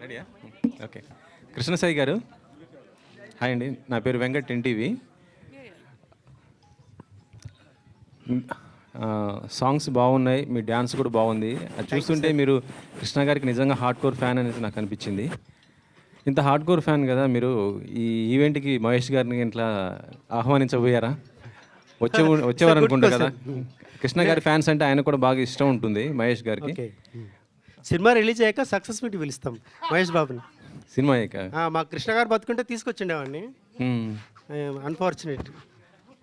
రెడీయా? ఓకే. కృష్ణసాయి గారు హాయ్ అండి, నా పేరు వెంకట్ ఎన్టీవీ. సాంగ్స్ బాగున్నాయి, మీ డ్యాన్స్ కూడా బాగుంది. అది చూస్తుంటే మీరు కృష్ణ గారికి నిజంగా హార్డ్ కోర్ ఫ్యాన్ అనేది నాకు అనిపించింది. ఇంత హార్డ్ కోర్ ఫ్యాన్ కదా మీరు, ఈ ఈవెంట్కి మహేష్ గారిని ఇట్లా ఆహ్వానించబోయారా? వచ్చేవారు అనుకుంటా కదా. కృష్ణ గారి ఫ్యాన్స్ అంటే ఆయన కూడా బాగా ఇష్టం ఉంటుంది మహేష్ గారికి. సినిమా రిలీజ్ అయ్యాక సక్సెస్ మీట్ పిలుస్తాం మహేష్ బాబుని. సినిమా అయ్యాక మా కృష్ణ గారు బతుకుంటే తీసుకొచ్చిండేవాడిని, అన్ఫార్చునేట్.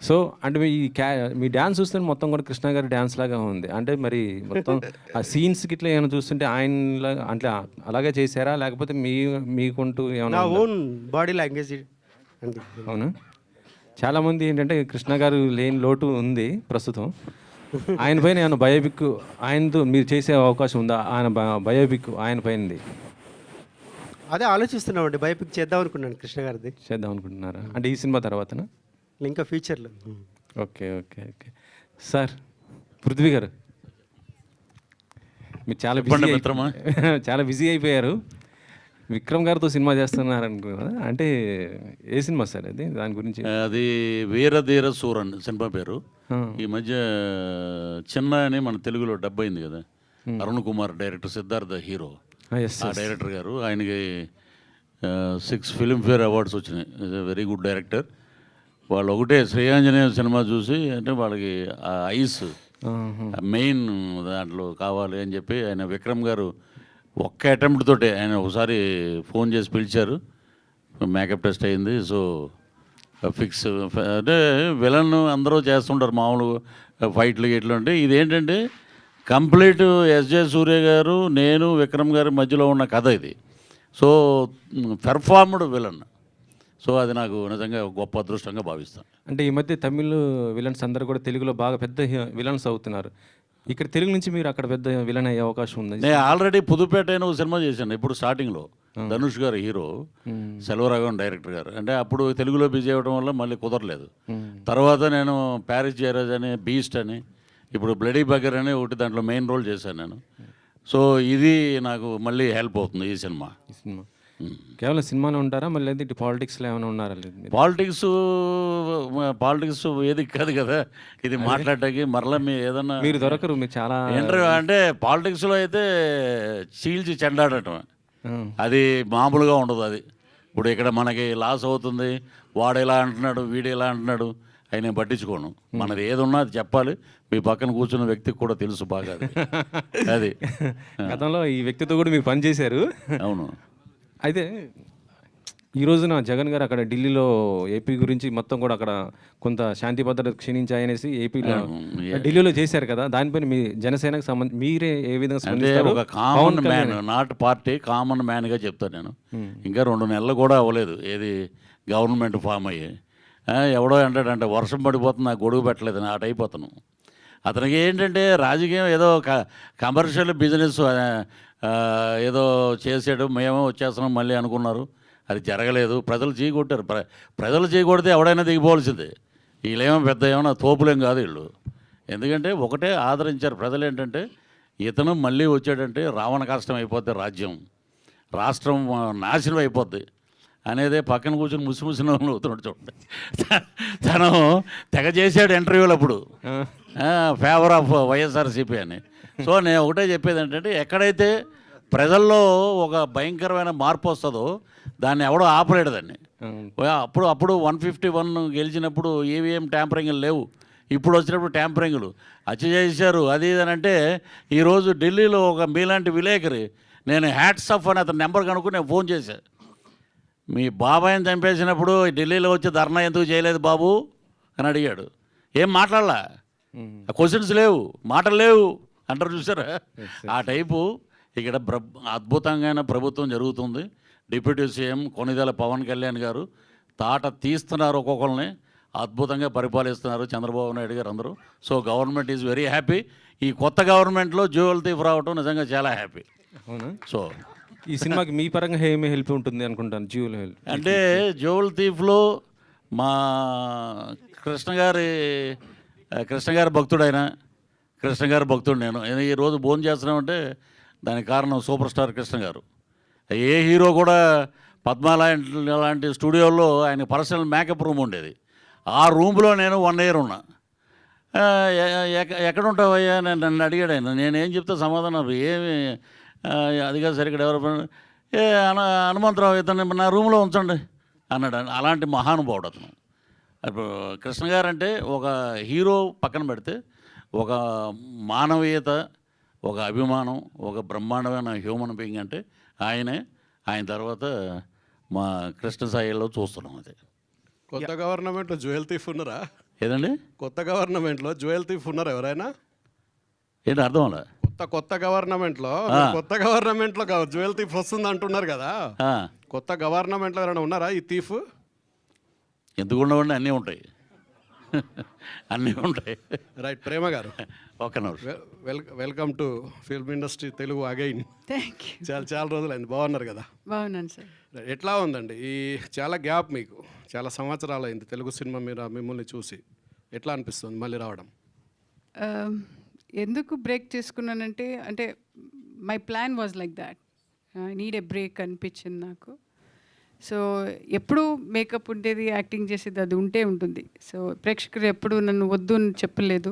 సో అంటే మీ డ్యాన్స్ చూస్తే మొత్తం కూడా కృష్ణ గారి డ్యాన్స్ లాగా ఉంది. అంటే మరి మొత్తం ఆ సీన్స్కి ఇట్లా ఏమైనా చూస్తుంటే ఆయన అంటే అలాగే చేశారా, లేకపోతే మీకుంటూ ఏమైనా ఓన్ బాడీ లాంగ్వేజ్? అవును, చాలామంది ఏంటంటే కృష్ణ గారు లేని లోటు ఉంది ప్రస్తుతం. ఆయన పైన ఏమైనా బయోపిక్ ఆయనతో మీరు చేసే అవకాశం ఉందా? ఆయన బయోపిక్ ఆయన పైనది అదే ఆలోచిస్తున్నామండి, బయోపిక్ చేద్దాం అనుకున్నాను కృష్ణ గారిది. చేద్దాం అనుకుంటున్నారా? అంటే ఈ సినిమా తర్వాతనా? ఇంకా ఫ్యూచర్లో. Okay okay okay. Sir Prithvi గారు, మీరు చాలా బిజీ చాలా బిజీ అయిపోయారు. విక్రమ్ గారితో సినిమా చేస్తున్నారు అనుకున్నా, అంటే ఏ సినిమా సార్ అది? దాని గురించి. అది వీరధీర సూరన్ సినిమా పేరు. ఈ మధ్య చిన్న అని మన తెలుగులో డబ్ అయింది కదా, అరుణ్ కుమార్ డైరెక్టర్, సిద్ధార్థ హీరో. ఆ డైరెక్టర్ గారు, ఆయనకి 6 ఫిల్మ్ఫేర్ అవార్డ్స్ వచ్చినాయి. Very good director. వాళ్ళు ఒకటే శ్రేయాంజనేయ సినిమా చూసి, అంటే వాళ్ళకి ఆ ఐస్ మెయిన్ దాంట్లో కావాలి అని చెప్పి ఆయన విక్రమ్ గారు ఒక్క అటెంప్ట్ తోటే ఆయన ఒకసారి ఫోన్ చేసి పిలిచారు, మేకప్ టెస్ట్ అయింది. So fix. అంటే విలన్ అందరూ చేస్తుంటారు మామూలు ఫైట్లు గిట్లు. అంటే ఇదేంటంటే కంప్లీట్ ఎస్జే సూర్య గారు, నేను, విక్రమ్ గారి మధ్యలో ఉన్న కథ ఇది. So performed villain. సో అది నాకు నిజంగా గొప్ప అదృష్టంగా భావిస్తాను. అంటే ఈ మధ్య తమిళ్ విలన్స్ అందరూ కూడా తెలుగులో బాగా పెద్ద విలన్స్ అవుతున్నారు. ఇక్కడ తెలుగు నుంచి మీరు అక్కడ పెద్ద విలన్ అయ్యే అవకాశం ఉంది. నేను ఆల్రెడీ పుదుపేట అయిన ఒక సినిమా చేశాను ఇప్పుడు స్టార్టింగ్లో. ధనుష్ గారు హీరో, సెల్వరాఘవన్ డైరెక్టర్ గారు. అంటే అప్పుడు తెలుగులో బిజీ అవ్వడం వల్ల మళ్ళీ కుదరలేదు. తర్వాత నేను ప్యారిస్ జయరాజ్ అని, బీస్ట్ అని, ఇప్పుడు బ్లడీ బగర్ అని ఒకటి దాంట్లో మెయిన్ రోల్ చేశాను నేను. సో ఇది నాకు మళ్ళీ హెల్ప్ అవుతుంది ఈ సినిమా. కేవలం సినిమాలో ఉంటారా, మళ్ళీ ఇటు పాలిటిక్స్లో ఏమైనా ఉన్నారా? పాలిటిక్స్ ఏది కాదు కదా ఇది మాట్లాడటానికి. మరలా ఏదన్నా మీరు దొరకరు, మీరు చాలా ఇంటర్వ్యూ. అంటే పాలిటిక్స్లో అయితే చీల్చి చెండాడటం అది మామూలుగా ఉండదు. అది ఇప్పుడు ఇక్కడ మనకి లాస్ అవుతుంది, వాడు ఎలా అంటున్నాడు, వీడు ఎలా అంటున్నాడు అవి నేను పట్టించుకోను. మనది ఏది ఉన్నా అది చెప్పాలి. మీ పక్కన కూర్చున్న వ్యక్తికి కూడా తెలుసు బాగా అది. గతంలో ఈ వ్యక్తితో కూడా మీరు పని చేశారు. అవును. అయితే ఈ రోజున జగన్ గారు అక్కడ ఢిల్లీలో ఏపీ గురించి మొత్తం కూడా అక్కడ కొంత శాంతి భద్రత క్షీణించాయనేసి ఏపీలో ఢిల్లీలో చేశారు కదా, దానిపైన మీ జనసేనకు సంబంధించి మీరే ఏ విధంగా స్పందిస్తారు? ఒక common man, not party, common మ్యాన్గా చెప్తాను నేను. ఇంకా 2 నెలలు కూడా అవ్వలేదు ఏది గవర్నమెంట్ ఫామ్ అయ్యి. ఎవడో అంటాడంటే వర్షం పడిపోతుంది, నాకు గొడుగు పెట్టలేదని ఆ టైప్ అతను. అతనికి ఏంటంటే రాజకీయం ఏదో కమర్షియల్ బిజినెస్ ఏదో చేసాడు, మేమో వచ్చేస్తున్నాం మళ్ళీ అనుకున్నారు. అది జరగలేదు. ప్రజలు చీకొట్టారు. ప్రజలు చీకొడితే ఎవడైనా దిగిపోవాల్సిందే. వీళ్ళేమో పెద్ద ఏమైనా తోపులేం కాదు వీళ్ళు. ఎందుకంటే ఒకటే ఆదరించారు ప్రజలు. ఏంటంటే ఇతను మళ్ళీ వచ్చాడంటే రావణ కష్టం అయిపోద్ది, రాష్ట్రం నాశనం అయిపోద్ది అనేదే పక్కన కూర్చొని ముసిముసిన వాళ్ళు అవుతున్నాడు చూడండి. తను తెగ చేశాడు ఇంటర్వ్యూలు అప్పుడు, ఫేవర్ ఆఫ్ వైఎస్ఆర్సీపీ అని. సో నేను ఒకటే చెప్పేది ఏంటంటే ఎక్కడైతే ప్రజల్లో ఒక భయంకరమైన మార్పు వస్తుందో దాన్ని ఎవడో ఆపలేడు దాన్ని. అప్పుడు 151 గెలిచినప్పుడు ఈవీఎం ట్యాంపరింగ్లు లేవు. ఇప్పుడు వచ్చినప్పుడు ట్యాంపరింగ్లు హత్య చేశారు అది ఇది అంటే. ఈరోజు ఢిల్లీలో ఒక మీలాంటి విలేకరి, నేను హ్యాట్స్ ఆఫ్ అని అతని నెంబర్ కనుక్కుని నేను ఫోన్ చేశాను. మీ బాబాయిని చంపేసినప్పుడు ఢిల్లీలో వచ్చి ధర్నా ఎందుకు చేయలేదు బాబు అని అడిగాడు. ఏం మాట్లాడలా, క్వశ్చన్స్ లేవు, మాటలు లేవు అంటారు చూసారా. ఆ టైపు ఇక్కడ అద్భుతంగా ప్రభుత్వం జరుగుతుంది. డిప్యూటీ సీఎం కొనిదెల పవన్ కళ్యాణ్ గారు తాట తీస్తున్నారు, ఒక్కొక్కరిని అద్భుతంగా పరిపాలిస్తున్నారు చంద్రబాబు నాయుడు గారు అందరూ. So government is very happy. ఈ కొత్త గవర్నమెంట్లో జ్యువెల్ థీఫ్ రావటం నిజంగా చాలా హ్యాపీ. అవునా? సో ఈ సినిమాకి మీ పరంగా ఏమి హెల్ప్ ఉంటుంది అనుకుంటాను? జ్యువెల్ హెల్ప్ అంటే జ్యువెల్ థీఫ్లో మా కృష్ణ గారి కృష్ణ గారి భక్తుడు ఆయన, కృష్ణ గారి భక్తుడు నేను. ఈ రోజు భోజనం చేస్తున్నామంటే దానికి కారణం సూపర్ స్టార్ కృష్ణ గారు. ఏ హీరో కూడా పద్మ లాంటి స్టూడియోలో ఆయన పర్సనల్ మేకప్ రూమ్ ఉండేది. ఆ రూమ్లో నేను 1 year ఉన్నా. ఎక్కడ ఉంటావయ్యా నేను నన్ను అడిగాడు ఆయన. నేనేం చెప్తే సమాధానం ఏమి అది కాదు సరిగ్గా డెవలప్మెంట్ హనుమంతరావు ఇతను నా రూమ్లో ఉంచండి అన్నాడు. అలాంటి మహానుభావుడు అతను. ఇప్పుడు కృష్ణ గారు అంటే ఒక హీరో పక్కన పెడితే ఒక మానవీయత, ఒక అభిమానం, ఒక బ్రహ్మాండమైన హ్యూమన్ బీయింగ్ అంటే ఆయనే. ఆయన తర్వాత మా కృష్ణ సాయిలో చూస్తున్నాం. అదే కొత్త గవర్నమెంట్లో జ్యువెల్ థీఫ్ ఉన్నారా? ఏదండి కొత్త గవర్నమెంట్లో జ్యువెల్ థీఫ్ ఉన్నారా ఎవరైనా? ఏంటి అర్థం అలా? కొత్త గవర్నమెంట్లో జ్యువెల్ థీఫ్ వస్తుంది అంటున్నారు కదా. కొత్త గవర్నమెంట్లో ఎవరైనా ఉన్నారా ఈ థీఫ్? ఎందుకు ఉండవండి, అన్నీ ఉంటాయి. అన్నీ ఉంటాయి. రైట్. ప్రేమ గారు ఒక్క నిమిషం. Welcome to film industry Telugu again. Thank you. చాలా రోజులైంది. బాగున్నారు కదా? బాగున్నాను సార్. ఎట్లా ఉందండి ఈ చాలా గ్యాప్, మీకు చాలా సంవత్సరాలు అయింది తెలుగు సినిమా మీద మిమ్మల్ని చూసి. ఎట్లా అనిపిస్తుంది మళ్ళీ రావడం? ఎందుకు బ్రేక్ చేసుకున్నానంటే అంటే my plan was like that. I need a break అనిపించింది నాకు. సో ఎప్పుడు మేకప్ ఉండేది, యాక్టింగ్ చేసేది అది ఉంటుంది. సో ప్రేక్షకులు ఎప్పుడు నన్ను వద్దు అని చెప్పలేదు.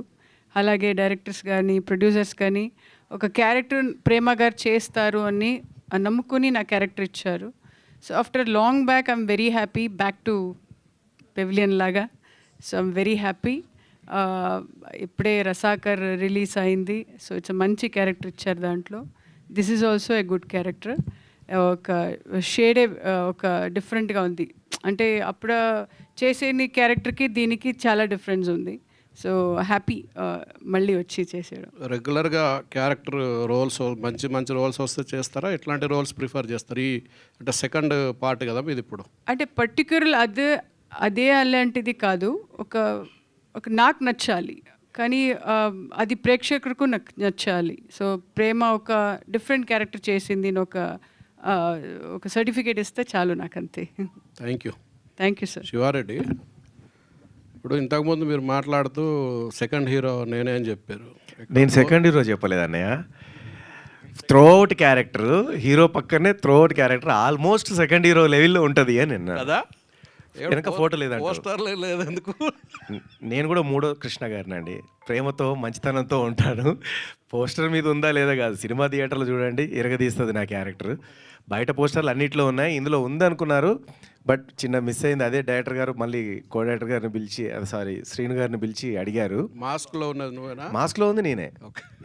అలాగే డైరెక్టర్స్ కానీ ప్రొడ్యూసర్స్ కానీ ఒక క్యారెక్టర్ ప్రేమ గారు చేస్తారు అని నమ్ముకొని నా క్యారెక్టర్ ఇచ్చారు. So after long back I'm very happy back to pavilion లాగా. So I'm very happy. ఇప్పుడే రసాకర్ రిలీజ్ అయింది. సో ఇట్స్ మంచి క్యారెక్టర్ ఇచ్చారు దాంట్లో. This is also a good character. ఒక షేడే ఒక డిఫరెంట్గా ఉంది. అంటే అప్పుడు చేసే క్యారెక్టర్కి దీనికి చాలా డిఫరెన్స్ ఉంది. సో హ్యాపీ మళ్ళీ వచ్చి చేసేయడం. రెగ్యులర్గా క్యారెక్టర్ రోల్స్ మంచి రోల్స్ వస్తే చేస్తారా? ఎట్లాంటి రోల్స్ ప్రిఫర్ చేస్తారు? ఈ అంటే సెకండ్ పార్ట్ కదా ఇది ఇప్పుడు. అంటే పర్టిక్యులర్ అదే అలాంటిది కాదు. ఒక నాకు నచ్చాలి కానీ అది ప్రేక్షకులకు నాకు నచ్చాలి. సో ప్రేమ ఒక డిఫరెంట్ క్యారెక్టర్ చేసింది, ఒక సర్టిఫికేట్ ఇస్తే చాలు నాకు, అంతే. Thank you sir. శివారెడ్డి, ఇప్పుడు ఇంతకుముందు మీరు మాట్లాడుతూ సెకండ్ హీరో నేనే అని చెప్పారు. నేను సెకండ్ హీరో చెప్పలేదు అన్నయ్య. త్రోఅవుట్ క్యారెక్టర్, హీరో పక్కనే throughout character almost second hero లెవెల్లో ఉంటుంది అని నిన్న కదా. వెనక ఫోటో లేదండి, పోస్టర్లే లేదు. ఎందుకు? నేను కూడా 3వ కృష్ణ గారిని అండి. ప్రేమతో మంచితనంతో ఉంటాను. పోస్టర్ మీద ఉందా లేదా కాదు, సినిమా థియేటర్లో చూడండి ఎరగదీస్తుంది నా క్యారెక్టర్. బయట పోస్టర్లు అన్నింటిలో ఉన్నాయి, ఇందులో ఉందనుకున్నారు బట్ చిన్న మిస్ అయింది. అదే డైరెక్టర్ గారు మళ్ళీ కో డైరెక్టర్ గారిని పిలిచి, శ్రీను గారిని పిలిచి అడిగారు. మాస్క్లో ఉన్నది నువ్వేనా? మాస్క్లో ఉంది నేనే.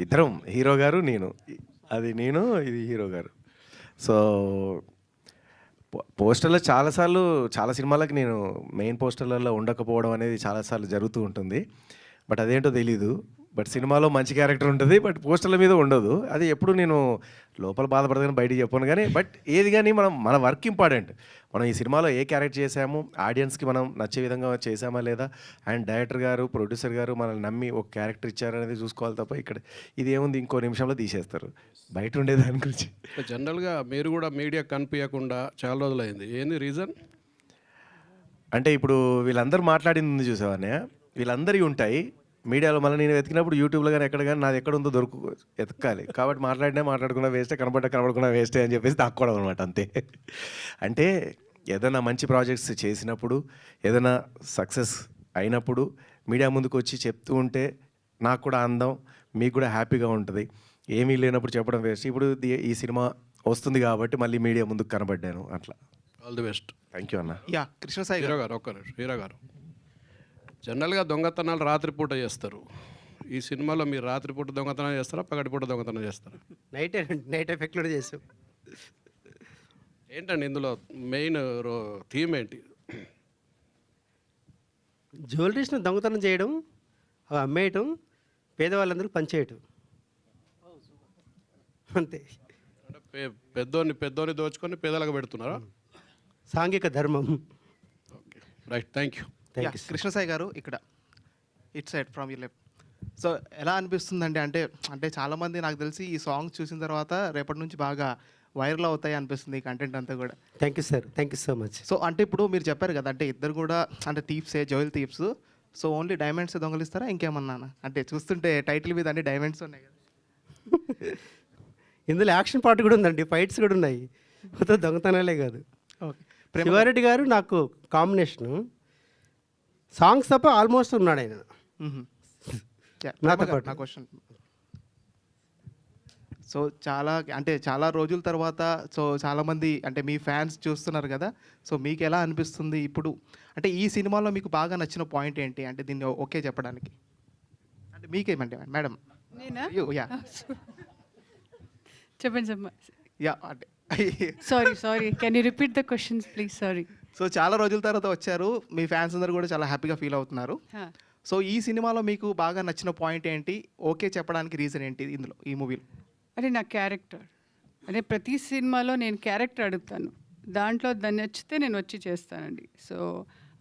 ఇద్దరం, హీరో గారు నేను, అది నేను ఇది హీరో గారు. సో పోస్టర్లో చాలా సినిమాలకు నేను మెయిన్ పోస్టర్లలో ఉండకపోవడం అనేది చాలాసార్లు జరుగుతూ ఉంటుంది. బట్ అదేంటో తెలీదు. బట్ సినిమాలో మంచి క్యారెక్టర్ ఉంటుంది బట్ పోస్టర్ల మీద ఉండదు. అది ఎప్పుడు నేను లోపల బాధపడదని బయటికి చెప్పాను. కానీ బట్ ఏది కానీ మన వర్క్ ఇంపార్టెంట్. మనం ఈ సినిమాలో ఏ క్యారెక్టర్ చేసాము, ఆడియన్స్కి మనం నచ్చే విధంగా చేసామా లేదా, అండ్ డైరెక్టర్ గారు ప్రొడ్యూసర్ గారు మనల్ని నమ్మి ఒక క్యారెక్టర్ ఇచ్చారనేది చూసుకోవాలి తప్ప ఇక్కడ ఇది ఏముంది ఇంకో నిమిషంలో తీసేస్తారు బయట ఉండే దాని గురించి. జనరల్గా మీరు కూడా మీడియా కనిపించకుండా చాలా రోజులైంది, ఏంది రీజన్? అంటే ఇప్పుడు వీళ్ళందరూ మాట్లాడింది ఉంది చూసావనే, వీళ్ళందరివి ఉంటాయి మీడియాలో. మళ్ళీ నేను వెతికినప్పుడు యూట్యూబ్లో కానీ ఎక్కడ కానీ నాది ఎక్కడ ఉందో ఎతకాలి. కాబట్టి మాట్లాడకుండా వేస్టే, కనపడకుండా వేస్టే అని చెప్పేసి దాక్కోవడం అనమాట, అంతే. అంటే ఏదైనా మంచి ప్రాజెక్ట్స్ చేసినప్పుడు, ఏదైనా సక్సెస్ అయినప్పుడు మీడియా ముందుకు వచ్చి చెప్తూ ఉంటే నాకు కూడా అందం, మీకు కూడా హ్యాపీగా ఉంటుంది. ఏమీ లేనప్పుడు చెప్పడం వేస్ట్. ఇప్పుడు ఈ సినిమా వస్తుంది కాబట్టి మళ్ళీ మీడియా ముందుకు కనబడ్డాను, అట్లా. All the best. Thank you అన్న. యా కృష్ణ సాయి హీరో గారు, హీరో గారు జనరల్గా దొంగతనాలు రాత్రిపూట చేస్తారు. ఈ సినిమాలో మీరు రాత్రిపూట దొంగతనం చేస్తారా, పగటిపూట దొంగతనం చేస్తారా? నైట్ ఎఫెక్ట్లో చేసాం. ఏంటండి ఇందులో మెయిన్ థీమ్ ఏంటి? జ్యువెలరీస్ని దొంగతనం చేయడం, అవి అమ్మేయటం, పేదవాళ్ళందరికీ పంచేయటం, అంతే. అంటే పెద్దోని దోచుకొని పేదలకు పెడుతున్నారా? సాంఘిక ధర్మం. Okay, right. Thank you. Krishna Sai గారు ఇక్కడ it side from you left. So ఎలా అనిపిస్తుందండి? అంటే చాలామంది నాకు తెలిసి ఈ సాంగ్ చూసిన తర్వాత రేపటి నుంచి బాగా వైరల్ అవుతాయి అనిపిస్తుంది ఈ కంటెంట్ అంతా కూడా. Thank you sir, thank you so much. So అంటే ఇప్పుడు మీరు చెప్పారు కదా, అంటే ఇద్దరు కూడా అంటే థీప్సే, jewel thieves. So only diamonds దొంగలిస్తారా ఇంకేమన్నానా? అంటే చూస్తుంటే టైటిల్ మీద అన్ని డైమండ్స్ ఉన్నాయి కదా. ఇందులో యాక్షన్ పార్ట్ కూడా ఉందండి, ఫైట్స్ కూడా ఉన్నాయి, మొత్తం దొంగతనాలే కాదు. ఓకే. శివారెడ్డి గారు నాకు కాంబినేషను, సాంగ్స్ తప్ప ఆల్మోస్ట్ ఉన్నాడు ఆయన. నాతో పాటు. నా క్వశ్చన్, సో చాలా రోజుల తర్వాత సో చాలామంది అంటే మీ ఫ్యాన్స్ చూస్తున్నారు కదా, సో మీకు ఎలా అనిపిస్తుంది ఇప్పుడు? అంటే ఈ సినిమాలో మీకు బాగా నచ్చిన పాయింట్ ఏంటి? అంటే దీన్ని ఓకే చెప్పడానికి అంటే మీకేమంటే మేడం? నేనా? యా చెప్పండి. యా అంటే sorry can you repeat the questions please? Sorry. So చాలా రోజుల తర్వాత వచ్చారు, మీ ఫ్యాన్స్ అందరూ కూడా చాలా హ్యాపీగా ఫీల్ అవుతున్నారు. సో ఈ సినిమాలో మీకు బాగా నచ్చిన పాయింట్ ఏంటి? ఓకే చెప్పడానికి రీజన్ ఏంటి ఇందులో, ఈ మూవీలో? అంటే నా క్యారెక్టర్, అంటే ప్రతి సినిమాలో నేను క్యారెక్టర్ అడుగుతాను, దాంట్లో దాన్ని నచ్చితే నేను వచ్చి చేస్తానండి. సో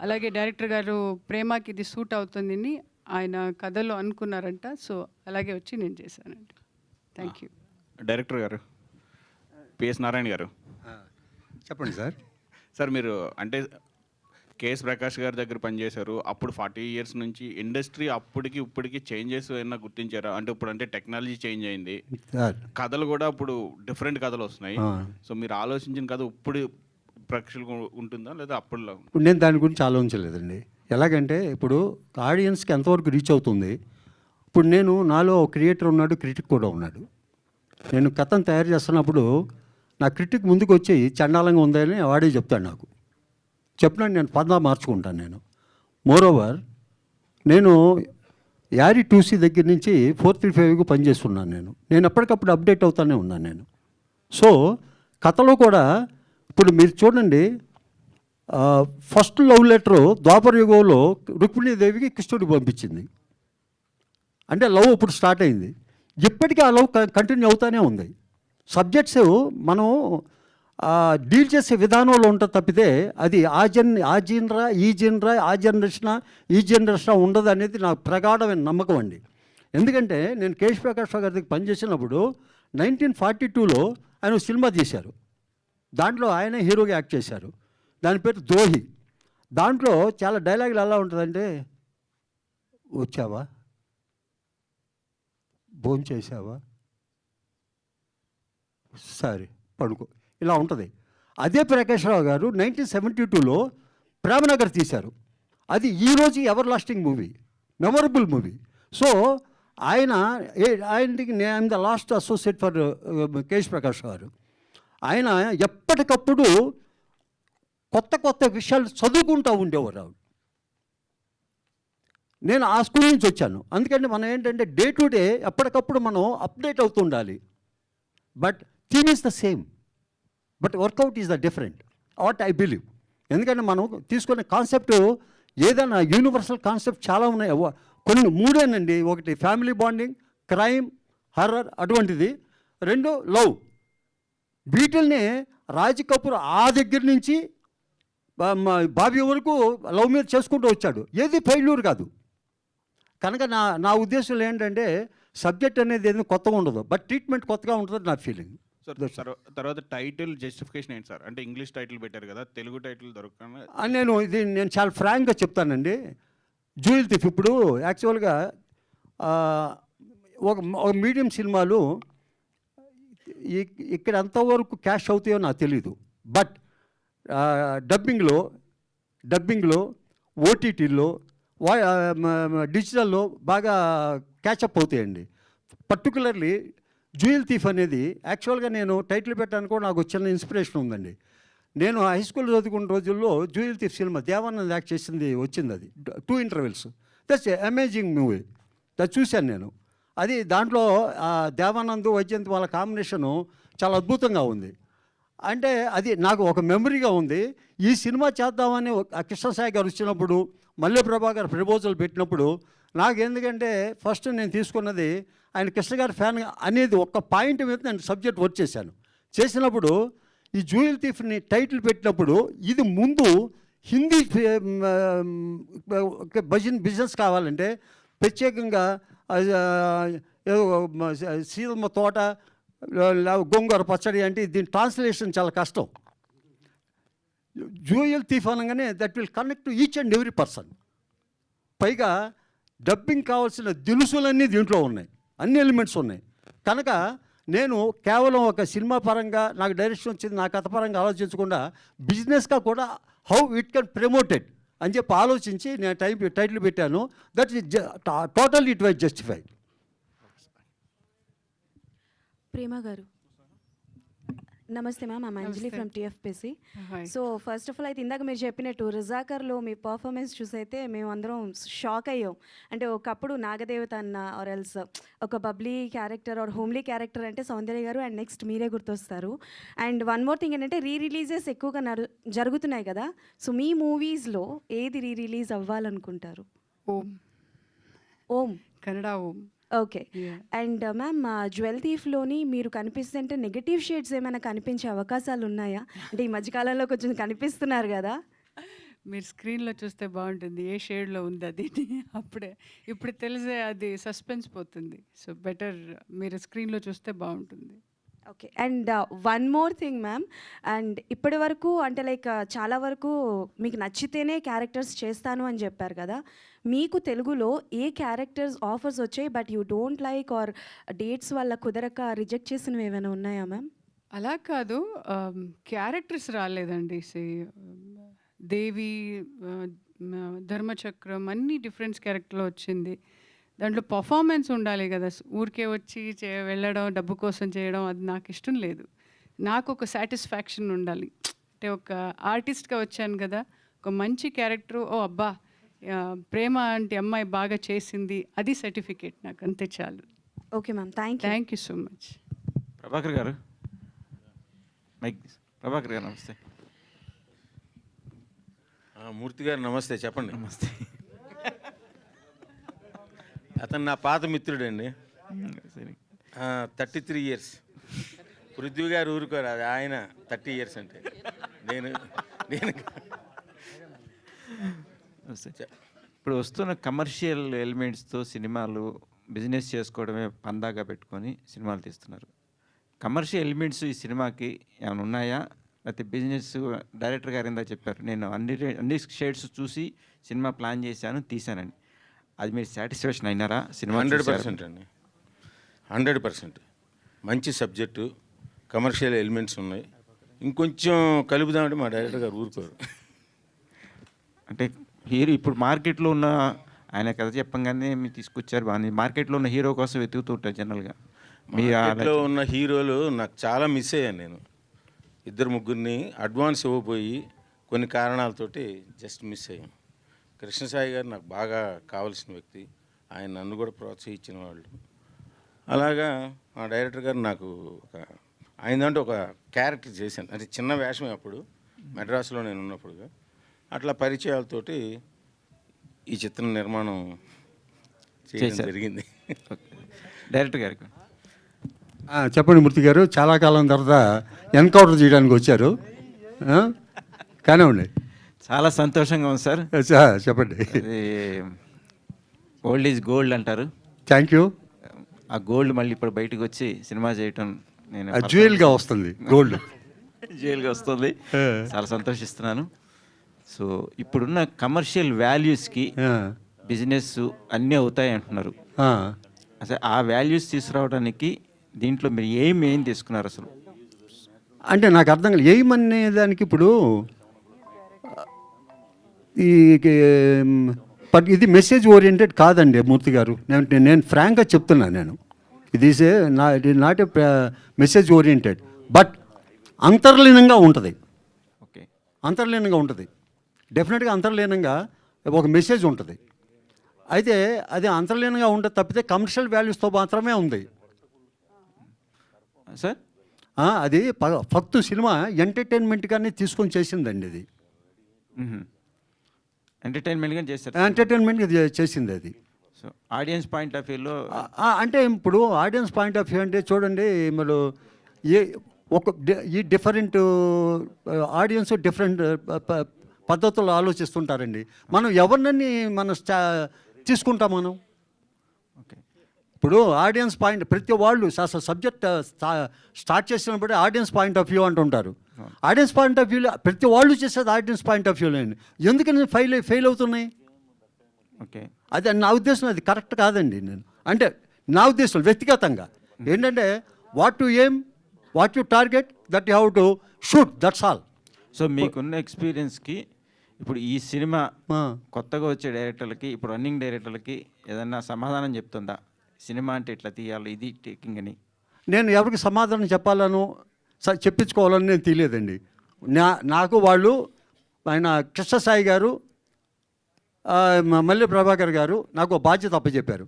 అలాగే డైరెక్టర్ గారు ప్రేమకి ఇది సూట్ అవుతుందని ఆయన కథలో అనుకున్నారంట, సో అలాగే వచ్చి నేను చేశానండి. Thank you. డైరెక్టర్ గారు పిఎస్ నారాయణ గారు, చెప్పండి సార్. సార్ మీరు అంటే కేఎస్ ప్రకాష్ గారి దగ్గర పనిచేశారు, అప్పుడు 40 years నుంచి ఇండస్ట్రీ అప్పటికి ఇప్పటికి చేంజెస్ ఏమన్నా గుర్తించారా? అంటే ఇప్పుడు అంటే టెక్నాలజీ చేంజ్ అయింది, సార్ కథలు కూడా ఇప్పుడు డిఫరెంట్ కథలు వస్తున్నాయి. సో మీరు ఆలోచించిన కథ ఇప్పుడు ప్రేక్షకులకు ఉంటుందా లేదా అప్పుడులా? ఇప్పుడు నేను దాని గురించి ఆలోచించలేదండి. ఎలాగంటే ఇప్పుడు ఆడియన్స్కి ఎంతవరకు రీచ్ అవుతుంది. ఇప్పుడు నేను నాలో క్రియేటర్ ఉన్నాడు, క్రిటిక్ కూడా ఉన్నాడు. నేను కథను తయారు చేస్తున్నప్పుడు నా క్రిటిక్ ముందుకు వచ్చి చండాలంగా ఉందని వాడే చెప్తాడు. నాకు చెప్పినాడు, నేను పదా మార్చుకుంటాను. నేను మోరోవర్ నేను యారీ 2C దగ్గర నుంచి 435కు పనిచేస్తున్నాను. నేను ఎప్పటికప్పుడు అప్డేట్ అవుతానే ఉన్నాను నేను. సో కథలో కూడా ఇప్పుడు మీరు చూడండి, ఫస్ట్ లవ్ లెటరు ద్వాపర యుగంలో రుక్మిణీదేవికి కృష్ణుడికి పంపించింది. అంటే లవ్ ఇప్పుడు స్టార్ట్ అయింది, ఇప్పటికీ ఆ లవ్ కంటిన్యూ అవుతూనే ఉంది. సబ్జెక్ట్స్ మనం డీల్ చేసే విధానంలో ఉంటుంది తప్పితే అది ఆ జనరా ఆ జనరేషన్ ఉండదు అనేది నా ప్రగాఢమైన నమ్మకం అండి. ఎందుకంటే నేను కేశ్ ప్రకాష్ గారి దగ్గర పనిచేసినప్పుడు 1942లో ఆయన సినిమా తీశారు, దాంట్లో ఆయన హీరోగా యాక్ట్ చేశారు, దాని పేరు ద్రోహి. దాంట్లో చాలా డైలాగులు ఎలా ఉంటుందంటే, వచ్చావా, భోంచేసావా, సరే పడుకో, ఇలా ఉంటుంది. అదే ప్రకాష్ రావు గారు 1972లో ప్రేమనగర్ తీశారు, అది ఈరోజు ever lasting movie, memorable movie. So ఆయనకి నేను ద లాస్ట్ అసోసియేట్ ఫర్ కేశ్ ప్రకాష్ గారు. ఆయన ఎప్పటికప్పుడు కొత్త కొత్త విషయాలు చదువుకుంటూ ఉండేవారు ఆవిడ. నేను ఆ స్కూల్ నుంచి వచ్చాను, అందుకని మనం ఏంటంటే డే టు డే ఎప్పటికప్పుడు మనం అప్డేట్ అవుతూ ఉండాలి. But theme is the same, but work out is the different, what I believe. ఎందుకంటే మనం తీసుకునే కాన్సెప్ట్ ఏదైనా యూనివర్సల్ కాన్సెప్ట్ చాలా ఉన్నాయి, కొన్ని మూడేనండి. ఒకటి ఫ్యామిలీ బాండింగ్, క్రైమ్, హర్రర్ అటువంటిది, రెండు లవ్. వీటిల్ని రాజ్ కపూర్ ఆ దగ్గర నుంచి బాబీ వరకు లవ్ మీద చేసుకుంటూ వచ్చాడు, ఏది ఫెయిల్యూర్ కాదు. కనుక నా ఉద్దేశంలో ఏంటంటే సబ్జెక్ట్ అనేది ఏదో కొత్తగా ఉండదు, బట్ ట్రీట్మెంట్ కొత్తగా ఉంటుందని నా ఫీలింగ్. సార్ తర్వాత టైటిల్ జస్టిఫికేషన్ ఏంటి సార్? అంటే ఇంగ్లీష్ టైటిల్ పెట్టారు కదా, తెలుగు టైటిల్ దొరకకుండా. నేను చాలా ఫ్రాంక్గా చెప్తానండి. జూయిల్ థీఫ్ ఇప్పుడు యాక్చువల్గా ఒక మీడియం సినిమాలు ఇక్కడ ఎంతవరకు క్యాష్ అవుతాయో నాకు తెలీదు, బట్ డబ్బింగ్లో ఓటీటీలో డిజిటల్లో బాగా క్యాచప్ అవుతాయండి. పర్టికులర్లీ జూయిల్ థీఫ్ అనేది యాక్చువల్గా నేను టైటిల్ పెట్టడానికి కూడా నాకు చిన్న ఇన్స్పిరేషన్ ఉందండి. నేను హై స్కూల్ చదువుకున్న రోజుల్లో జూయిల్ థీఫ్ సినిమా దేవానంద్ యాక్ట్ చేసింది వచ్చింది, అది 2 intervals. దట్స్ అమేజింగ్ మూవీ, అది చూశాను నేను. అది దాంట్లో దేవానంద్ వైజయంత్ వాళ్ళ కాంబినేషను చాలా అద్భుతంగా ఉంది. అంటే అది నాకు ఒక మెమరీగా ఉంది. ఈ సినిమా చేద్దామని కృష్ణసాయి గారు వచ్చినప్పుడు, మల్లె ప్రభాకర్ ప్రపోజల్ పెట్టినప్పుడు నాకు ఎందుకంటే ఫస్ట్ నేను తీసుకున్నది ఆయన కృష్ణ గారి ఫ్యాన్ అనేది ఒక పాయింట్ మీద నేను సబ్జెక్ట్ వర్క్ చేసినప్పుడు ఈ జూయిల్ థీఫ్ని టైటిల్ పెట్టినప్పుడు ఇది ముందు హిందీ బిజినెస్ కావాలంటే ప్రత్యేకంగా సీతమ్మ తోట, గోంగూర పచ్చడి అంటే దీని ట్రాన్స్లేషన్ చాలా కష్టం. జూయిల్ థీఫ్ అనగానే that will connect to each and every person. పైగా డబ్బింగ్ కావాల్సిన దినుసులన్నీ దీంట్లో ఉన్నాయి, అన్ని ఎలిమెంట్స్ ఉన్నాయి. కనుక నేను కేవలం ఒక సినిమా పరంగా నాకు డైరెక్షన్ వచ్చింది, నా కథ పరంగా ఆలోచించకుండా బిజినెస్గా కూడా హౌ ఇట్ కెన్ ప్రమోటెడ్ అని చెప్పి ఆలోచించి నేను టైటిల్ పెట్టాను. That is total it wise justified. Prema గారు నమస్తే ma'am, I'm Anjali from TFPC. So first of all అయితే ఇందాక మీరు చెప్పినట్టు రిజాకర్లో మీ పర్ఫార్మెన్స్ చూసైతే మేము అందరం షాక్ అయ్యాం. అంటే ఒకప్పుడు నాగదేవత అన్న ఆర్ ఎల్స్ ఒక bubbly character or homely character అంటే సౌందర్య గారు అండ్ నెక్స్ట్ మీరే గుర్తొస్తారు. అండ్ వన్ మోర్ థింగ్ ఏంటంటే రిలీజెస్ ఎక్కువగా జరుగుతున్నాయి కదా, సో మీ మూవీస్లో ఏది రిలీజ్ అవ్వాలనుకుంటారు? Om. Om Kannada Om. Okay. And ma'am jewel థీఫ్లోని మీరు కనిపిస్తుంటే నెగటివ్ షేడ్స్ ఏమైనా కనిపించే అవకాశాలు ఉన్నాయా? అంటే ఈ మధ్యకాలంలో కొంచెం కనిపిస్తున్నారు కదా. మీరు స్క్రీన్లో చూస్తే బాగుంటుంది ఏ షేడ్లో ఉంది అది. అప్పుడే ఇప్పుడు తెలిసే అది సస్పెన్స్ పోతుంది. సో బెటర్ మీరు స్క్రీన్లో చూస్తే బాగుంటుంది. Okay. And one more thing ma'am, and ఇప్పటి వరకు అంటే లైక్ చాలా వరకు మీకు నచ్చితేనే క్యారెక్టర్స్ చేస్తాను అని చెప్పారు కదా, మీకు తెలుగులో ఏ క్యారెక్టర్స్ ఆఫర్స్ వచ్చాయి but you don't like or dates వల్ల కుదరక రిజెక్ట్ చేసినవి ఏమైనా ఉన్నాయా మ్యామ్? అలా కాదు, క్యారెక్టర్స్ రాలేదండి. దేవి, ధర్మచక్రం అన్నీ డిఫరెంట్ క్యారెక్టర్లో వచ్చింది. దాంట్లో పర్ఫార్మెన్స్ ఉండాలి కదా, ఊరికే వచ్చి వెళ్ళడం డబ్బు కోసం చేయడం అది నాకు ఇష్టం లేదు. నాకు ఒక సాటిస్ఫాక్షన్ ఉండాలి. అంటే ఒక ఆర్టిస్ట్గా వచ్చాను కదా, ఒక మంచి క్యారెక్టర్, ఓ అబ్బా ప్రేమ అంటే అమ్మాయి బాగా చేసింది, అది సర్టిఫికేట్ నాకు, అంతే చాలు. Okay ma'am, thank you so much. Prabhakar గారు, ప్రభాకర్ గారు నమస్తే. మూర్తి గారు నమస్తే, చెప్పండి. నమస్తే. అతను నా పాత మిత్రుడండి, 33 years. పృథ్వీ గారు ఊరుకోరు, అది ఆయన 30 years అంటే నేను ఇప్పుడు వస్తున్న కమర్షియల్ ఎలిమెంట్స్తో సినిమాలు బిజినెస్ చేసుకోవడమే పందాగా పెట్టుకొని సినిమాలు తీస్తున్నారు. కమర్షియల్ ఎలిమెంట్స్ ఈ సినిమాకి ఏమైనా ఉన్నాయా, లేకపోతే బిజినెస్? డైరెక్టర్ గారు ఇందా చెప్పారు, నేను అన్ని షేడ్స్ చూసి సినిమా ప్లాన్ చేశాను, తీశానండి. అది మీరు సాటిస్ఫాక్షన్ అయినారా సినిమా? 100% అండి, 100%. మంచి సబ్జెక్టు, కమర్షియల్ ఎలిమెంట్స్ ఉన్నాయి, ఇంకొంచెం కలుపుదామంటే మా డైరెక్టర్ గారు ఊరుకోరు. అంటే హీరో ఇప్పుడు మార్కెట్లో ఉన్న ఆయన కథ చెప్పంగానే మీరు తీసుకొచ్చారు బాగా. మార్కెట్లో ఉన్న హీరో కోసం వెతుకుతూ ఉంటారు జనరల్గా. మార్కెట్లో ఉన్న హీరోలు నాకు చాలా మిస్ అయ్యాను. నేను 2-3 అడ్వాన్స్ ఇవ్వబోయి కొన్ని కారణాలతోటి జస్ట్ మిస్ అయ్యాను. కృష్ణసాయి గారు నాకు బాగా కావాల్సిన వ్యక్తి, ఆయన నన్ను కూడా ప్రోత్సహించిన వాళ్ళు. అలాగా మా డైరెక్టర్ గారు నాకు ఆయన దాంట్లో ఒక క్యారెక్టర్ చేశాను, అంటే చిన్న వేషమే అప్పుడు మెడ్రాస్లో నేను ఉన్నప్పుడుగా. అట్లా పరిచయాలతోటి ఈ చిత్రం నిర్మాణం చేయడం జరిగింది. డైరెక్టర్ గారికి చెప్పండి మూర్తి గారు, చాలా కాలం తర్వాత ఎన్కౌంటర్ చేయడానికి వచ్చారు, కానివ్వండి. చాలా సంతోషంగా ఉంది సార్. చెప్పండి. ఓల్డ్ ఈజ్ గోల్డ్ అంటారు. Thank you. ఆ గోల్డ్ మళ్ళీ ఇప్పుడు బయటకు వచ్చి సినిమా చేయటం నేను జ్యువెల్గా వస్తుంది, గోల్డ్ జ్యువెల్గా వస్తుంది. చాలా సంతోషిస్తున్నాను. సో ఇప్పుడున్న కమర్షియల్ వాల్యూస్కి బిజినెస్ అన్నీ అవుతాయి అంటున్నారు. అసలు ఆ వాల్యూస్ తీసుకురావడానికి దీంట్లో మీరు ఏం తీసుకున్నారు అసలు? అంటే నాకు అర్థం కాలేదు ఎయిమ్ అనే దానికి. ఇప్పుడు ఈ ఇది మెసేజ్ ఓరియంటెడ్ కాదండి మూర్తి గారు, నేను ఫ్రాంక్గా చెప్తున్నాను. నేను ఇది not a message oriented, but అంతర్లీనంగా ఉంటుంది. ఓకే, అంతర్లీనంగా ఉంటుంది, డెఫినెట్గా అంతర్లీనంగా ఒక మెసేజ్ ఉంటుంది. అయితే అది అంతర్లీనంగా ఉంటుంది తప్పితే కమర్షియల్ వాల్యూస్తో మాత్రమే ఉంది సార్. అది ఫక్తు సినిమా ఎంటర్టైన్మెంట్గానే తీసుకొని చేసిందండి. అది ఎంటర్టైన్మెంట్గా చేస్తారు, ఎంటర్టైన్మెంట్గా చేసింది అది. సో ఆడియన్స్ పాయింట్ ఆఫ్ వ్యూలో అంటే ఇప్పుడు ఆడియన్స్ పాయింట్ ఆఫ్ వ్యూ అంటే చూడండి, మరి ఈ డిఫరెంట్ ఆడియన్స్ డిఫరెంట్ పద్ధతుల్లో ఆలోచిస్తుంటారండి. మనం ఎవరినని మనం తీసుకుంటాం మనం. ఓకే, ఇప్పుడు ఆడియన్స్ పాయింట్ ప్రతి వాళ్ళు సబ్జెక్ట్ స్టార్ట్ చేసినప్పుడు ఆడియన్స్ పాయింట్ ఆఫ్ వ్యూ అంటుంటారు. ఆడియన్స్ పాయింట్ ఆఫ్ వ్యూలో ప్రతి వాళ్ళు చేసేది ఆడియన్స్ పాయింట్ ఆఫ్ వ్యూలో. ఎందుకని ఫెయిల్ అవుతున్నాయి? ఓకే. అది నా ఉద్దేశం, అది కరెక్ట్ కాదండి. నేను అంటే నా ఉద్దేశం వ్యక్తిగతంగా ఏంటంటే what to aim, what you target, that you have to shoot, that's all. So మీకున్న ఎక్స్పీరియన్స్కి ఇప్పుడు ఈ సినిమా కొత్తగా వచ్చే డైరెక్టర్లకి, ఇప్పుడు రన్నింగ్ డైరెక్టర్లకి ఏదన్నా సమాధానం చెప్తుందా? సినిమా అంటే ఇట్లా తీయాలి, ఇది టేకింగ్ అని. నేను ఎవరికి సమాధానం చెప్పాలను చెప్పించుకోవాలని నేను తెలియదండి. నాకు వాళ్ళు ఆయన కృష్ణసాయి గారు, మల్లె ప్రభాకర్ గారు నాకు బాధ్యత అప్పచెప్పారు.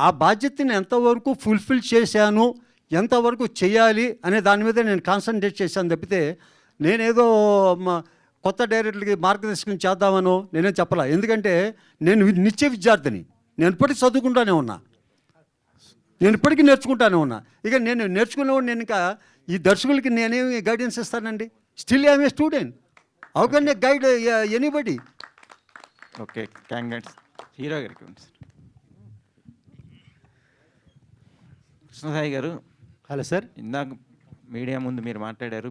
ఆ బాధ్యతని ఎంతవరకు ఫుల్ఫిల్ చేశాను, ఎంతవరకు చేయాలి అనే దాని మీద నేను కాన్సన్ట్రేట్ చేశాను తప్పితే నేనేదో కొత్త డైరెక్టర్లకి మార్గదర్శకం చేద్దామనో నేనేం చెప్పలే. ఎందుకంటే నేను నిత్య విద్యార్థిని, నేను ఇప్పటికీ చదువుకుంటానే ఉన్నా, నేను ఇప్పటికీ నేర్చుకుంటానే ఉన్నా. ఇక నేను నేర్చుకునేవాడు, నేను ఇంకా ఈ దర్శకులకి నేనేమి గైడెన్స్ ఇస్తానండి? Still I'm a student, how can A guide anybody? Okay, congrats. Hero గారికి ఉంది సార్. కృష్ణసాయి గారు, హలో సార్. ఇందాక మీడియా ముందు మీరు మాట్లాడారు,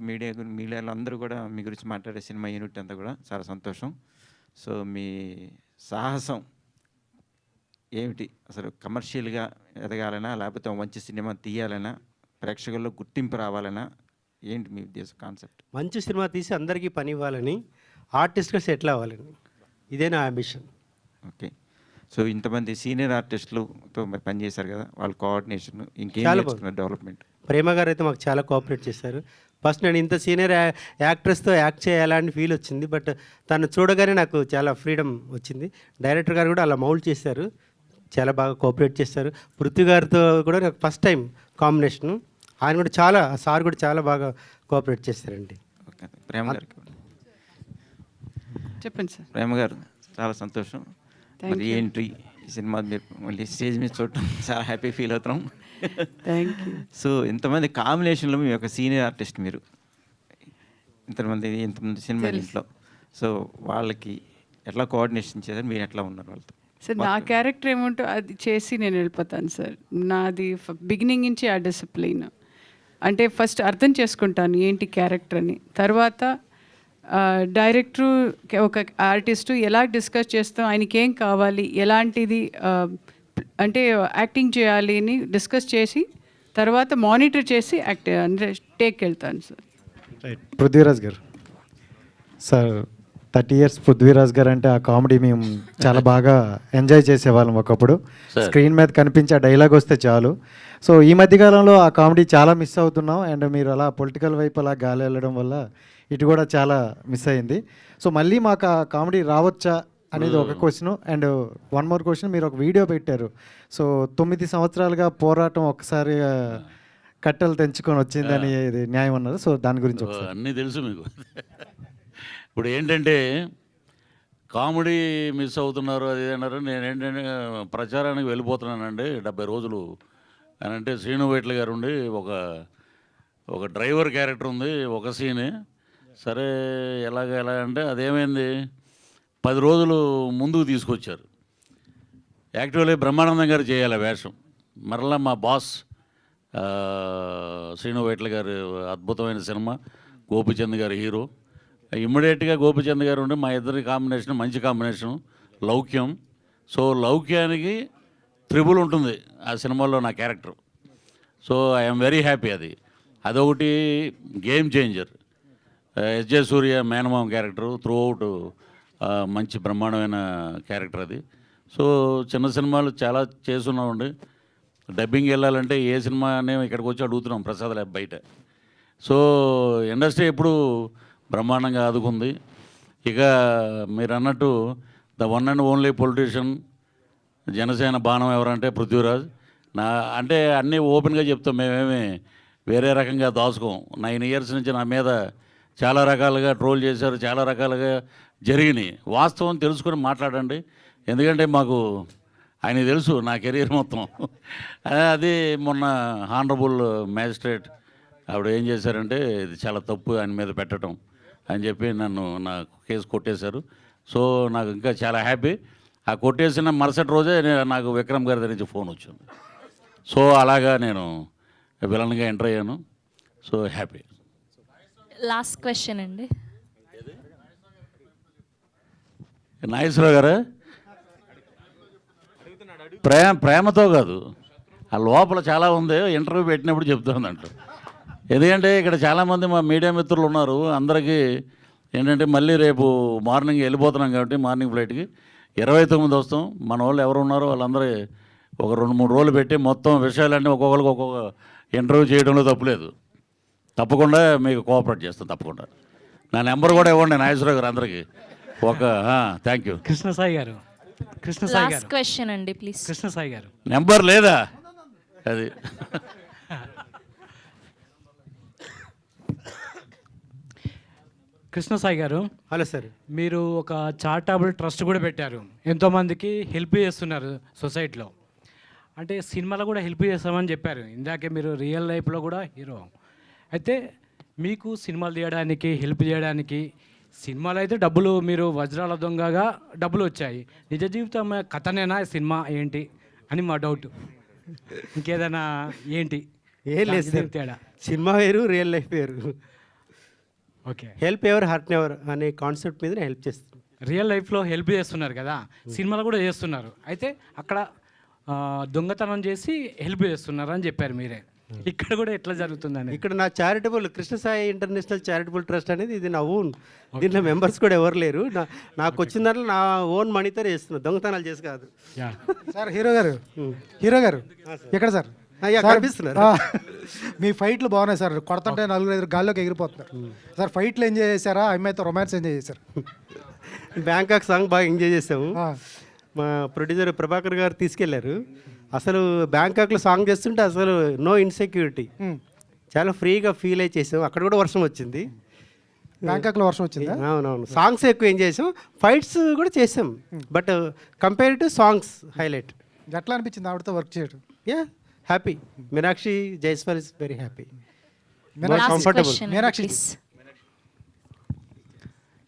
మీడియాలో అందరూ కూడా మీ గురించి మాట్లాడే సినిమా యూనిట్ అంతా కూడా చాలా సంతోషం. సో మీ సాహసం ఏమిటి? అసలు కమర్షియల్గా ఎదగాలనా, లేకపోతే మంచి సినిమా తీయాలనా, ప్రేక్షకుల్లో గుర్తింపు రావాలనా, ఏంటి మీ ఉద్దేశం, కాన్సెప్ట్? మంచి సినిమా తీసి అందరికీ పని ఇవ్వాలని, ఆర్టిస్ట్గా సెటిల్ అవ్వాలని, ఇదే నా అంబిషన్. ఓకే. సో ఇంతమంది సీనియర్ ఆర్టిస్టులతో మరి పనిచేశారు కదా, వాళ్ళ కోఆర్డినేషన్ ఇంకేం చేస్తున్నారు డెవలప్మెంట్? ప్రేమ గారు అయితే మాకు చాలా కోఆపరేట్ చేశారు. ఫస్ట్ నేను ఇంత సీనియర్ యాక్ట్రెస్తో యాక్ట్ చేయాలని ఫీల్ వచ్చింది, బట్ తను చూడగానే నాకు చాలా ఫ్రీడమ్ వచ్చింది. డైరెక్టర్ గారు కూడా అలా మౌల్డ్ చేశారు, చాలా బాగా కోఆపరేట్ చేస్తారు. పృథ్వీ గారితో కూడా నాకు ఫస్ట్ టైం కాంబినేషను, ఆయన కూడా చాలా, సార్ కూడా చాలా బాగా కోఆపరేట్ చేస్తారండి. ఓకే. ప్రేమ గారికి చెప్పండి సార్. ప్రేమ గారు, చాలా సంతోషం. మరి ఏంటి ఈ సినిమా మీరు మళ్ళీ స్టేజ్ మీద చూడటం చాలా హ్యాపీ ఫీల్ అవుతాం. Thank you. సో ఇంతమంది కాంబినేషన్లో మీ యొక్క సీనియర్ ఆర్టిస్ట్ మీరు, ఇంతమంది సినిమా ఇంట్లో, సో వాళ్ళకి ఎట్లా కోఆర్డినేషన్ చేశారు, మీరు ఎట్లా ఉన్నారు వాళ్ళతో? సార్ నా క్యారెక్టర్ ఏముంటో అది చేసి నేను వెళ్ళిపోతాను సార్. నాది బిగినింగ్ నుంచి ఆ డిసిప్లిన్, అంటే ఫస్ట్ అర్థం చేసుకుంటాను ఏంటి క్యారెక్టర్ అని, తర్వాత డైరెక్టరు ఒక ఆర్టిస్టు ఎలా డిస్కస్ చేస్తాం, ఆయనకి ఏం కావాలి, ఎలాంటిది అంటే యాక్టింగ్ చేయాలి అని డిస్కస్ చేసి తర్వాత మానిటర్ చేసి అంటే టేక్ వెళ్తాను సార్. రైట్. పృథ్వీరాజ్ గారు సార్, 30 years పృథ్వీరాజ్ గారు అంటే ఆ కామెడీ మేము చాలా బాగా ఎంజాయ్ చేసేవాళ్ళం ఒకప్పుడు. స్క్రీన్ మీద కనిపించే డైలాగ్ వస్తే చాలు. సో ఈ మధ్యకాలంలో ఆ కామెడీ చాలా మిస్ అవుతున్నాం. అండ్ మీరు అలా పొలిటికల్ వైపు అలా గాలి వెళ్ళడం వల్ల ఇటు కూడా చాలా మిస్ అయింది. సో మళ్ళీ మాకు ఆ కామెడీ రావచ్చా అనేది ఒక question. And one more question, మీరు ఒక వీడియో పెట్టారు. సో 9 సంవత్సరాలుగా పోరాటం ఒకసారి కట్టెలు తెంచుకొని వచ్చిందని ఇది న్యాయం అన్నారు. సో దాని గురించి అన్నీ తెలుసు మీకు. ఇప్పుడు ఏంటంటే కామెడీ మిస్ అవుతున్నారు అది అన్నారు. నేను ఏంటంటే ప్రచారానికి వెళ్ళిపోతున్నానండి 70 రోజులు అని అంటే శ్రీను వైట్ల గారు ఉండి ఒక డ్రైవర్ క్యారెక్టర్ ఉంది ఒక సీనే. సరే ఎలా అంటే అదేమైంది 10 రోజులు ముందుకు తీసుకొచ్చారు. యాక్చువల్లీ బ్రహ్మానందం గారు చేయాలి వేషం. మరలా మా బాస్ శ్రీను వైట్ల గారు అద్భుతమైన సినిమా, గోపిచంద్ గారు హీరో. ఇమ్మీడియట్గా గోపిచంద్ గారు ఉండి మా ఇద్దరి కాంబినేషన్ మంచి కాంబినేషన్, లౌక్యం. సో లౌక్యానికి త్రిబుల్ ఉంటుంది ఆ సినిమాలో నా character. So I'm very happy. అదొకటి గేమ్ చేంజర్. ఎస్జే సూర్య మేనమామ క్యారెక్టరు త్రూ అవుట్ మంచి బ్రహ్మాండమైన క్యారెక్టర్ అది. సో చిన్న సినిమాలు చాలా చేస్తున్నామండి. డబ్బింగ్ వెళ్ళాలంటే ఏ సినిమా అనే ఇక్కడికి వచ్చి అడుగుతున్నాం ప్రసాద్ ల్యాబ్ బయట. సో ఇండస్ట్రీ ఎప్పుడు బ్రహ్మాండంగా ఆదుకుంది. ఇక మీరు అన్నట్టు the one and only politician Janasena బాణం ఎవరంటే పృథ్వీరాజ్. అంటే అన్నీ ఓపెన్గా చెప్తాం, మేమేమి వేరే రకంగా దాచుకోం. 9 years నుంచి నా మీద చాలా రకాలుగా ట్రోల్ చేశారు, చాలా రకాలుగా జరిగినాయి. వాస్తవం తెలుసుకొని మాట్లాడండి. ఎందుకంటే మాకు ఆయన తెలుసు నా కెరీర్ మొత్తం. అది మొన్న హానరబుల్ మ్యాజిస్ట్రేట్ ఆవిడ ఏం చేశారంటే ఇది చాలా తప్పు ఆయన మీద పెట్టడం అని చెప్పి నా కేసు కొట్టేశారు. సో నాకు ఇంకా చాలా హ్యాపీ. ఆ కొట్టేసిన మరుసటి రోజే నాకు విక్రమ్ గారి దగ్గర నుంచి ఫోన్ వచ్చింది. సో అలాగా నేను విలన్గా ఎంటర్ అయ్యాను. So happy. లాస్ట్ క్వశ్చన్ అండి. నాగేశ్వరరావు గారు ప్రేమతో కాదు, ఆ లోపల చాలా ఉంది, ఇంటర్వ్యూ పెట్టినప్పుడు చెప్తుందంట. ఎందుకంటే ఇక్కడ చాలామంది మా మీడియా మిత్రులు ఉన్నారు, అందరికీ ఏంటంటే మళ్ళీ రేపు మార్నింగ్ వెళ్ళిపోతున్నాం కాబట్టి మార్నింగ్ ఫ్లైట్కి 29 వస్తాం. మన వాళ్ళు ఎవరు ఉన్నారో వాళ్ళందరూ ఒక 2-3 రోజులు పెట్టి మొత్తం విషయాలన్నీ ఒక్కొక్కరికి ఒక్కొక్క ఇంటర్వ్యూ చేయడంలో తప్పులేదు. తప్పకుండా మీకు కోఆపరేట్ చేస్తాను. తప్పకుండా నా నెంబర్ కూడా ఇవ్వండి నాగేశ్వరరావు గారు అందరికీ. Thank you. కృష్ణసాయి గారు, లాస్ట్ క్వశ్చన్ అండి ప్లీజ్. కృష్ణసాయి గారు నెంబర్ లేదా అది? కృష్ణసాయి గారు, హలో సార్. మీరు ఒక చారిటబుల్ ట్రస్ట్ కూడా పెట్టారు, ఎంతోమందికి హెల్ప్ చేస్తున్నారు సొసైటీలో. అంటే సినిమాలో కూడా హెల్ప్ చేస్తామని చెప్పారు ఇందాకే, మీరు రియల్ లైఫ్లో కూడా హీరో. అయితే మీకు సినిమాలు తీయడానికి హెల్ప్ చేయడానికి, సినిమాలో అయితే డబ్బులు మీరు వజ్రాల దొంగగా డబ్బులు వచ్చాయి, నిజ జీవితం కథనేనా సినిమా ఏంటి అని మా డౌట్. ఇంకేదైనా ఏంటి? ఏం లేదు సార్, తేడా. సినిమా వేరు, రియల్ లైఫ్ వేరు. Okay, help ever hurt ever అనే కాన్సెప్ట్ మీద హెల్ప్ చేస్తాను. రియల్ లైఫ్లో హెల్ప్ చేస్తున్నారు కదా, సినిమాలో కూడా చేస్తున్నారు. అయితే అక్కడ దొంగతనం చేసి హెల్ప్ చేస్తున్నారు అని చెప్పారు మీరే, ఇక్కడ కూడా ఎట్లా జరుగుతుందని? ఇక్కడ నా charitable Krishnasai international charitable trust అనేది ఇది నా ఓన్. దీంట్లో మెంబర్స్ కూడా ఎవరు లేరు. నాకు వచ్చిన దాంట్లో నా ఓన్ మనీతో చేస్తున్నా, దొంగతనాలు చేసి కాదు. సార్ హీరో గారు ఎక్కడ సార్? కనిపిస్తున్నారు. మీ ఫైట్లు బాగున్నాయి సార్, కొడుతుంటే 4-5 గాల్లోకి ఎగిరిపోతున్నారు సార్. ఫైట్లు ఎంజాయ్ చేశారా, అమ్మాయితో రొమాన్స్ ఎంజాయ్ చేశారు? బ్యాంకాక్ సాంగ్ బాగా ఎంజాయ్ చేసాము. మా ప్రొడ్యూసర్ ప్రభాకర్ గారు తీసుకెళ్లారు. అసలు బ్యాంకాక్లో సాంగ్ చేస్తుంటే అసలు నో ఇన్సెక్యూరిటీ, చాలా ఫ్రీగా ఫీల్ అయి చేసాం. అక్కడ కూడా వర్షం వచ్చింది. బ్యాంకాక్లో వర్షం వచ్చింది. అవునవును, సాంగ్స్ ఎక్కువ ఎంజాయ్ చేసాం, ఫైట్స్ కూడా చేసాం. But compare to songs highlight. ఎట్లా అనిపించింది ఆవిడతో వర్క్ చేయడం? Happy. Meenakshi Jaiswal is very happy, comfortable. Meenakshi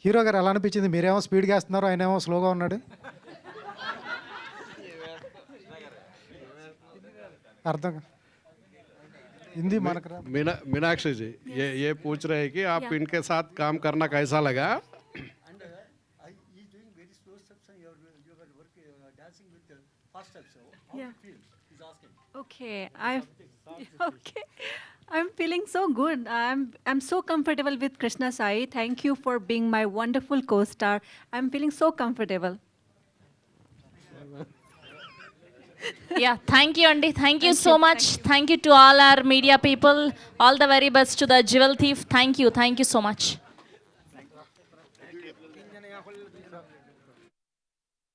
hero గారు ఎలా అనిపించింది? మీరేమో స్పీడ్గా వేస్తున్నారు, ఆయన ఏమో స్లోగా ఉన్నాడు. అర్థం हिंदी मीनाक्षी जी, ये पूछ रहे हैं कि आप इनके साथ काम करना कैसा लगा? Okay, I'm feeling so good. I'm so comfortable with Krishna Sai. Thank you for being my wonderful co-star. I'm feeling so comfortable. Yeah, thank you Andy. Thank you so much. Thank you to all our media people. All the very best to the Jewel Thief. Thank you so much.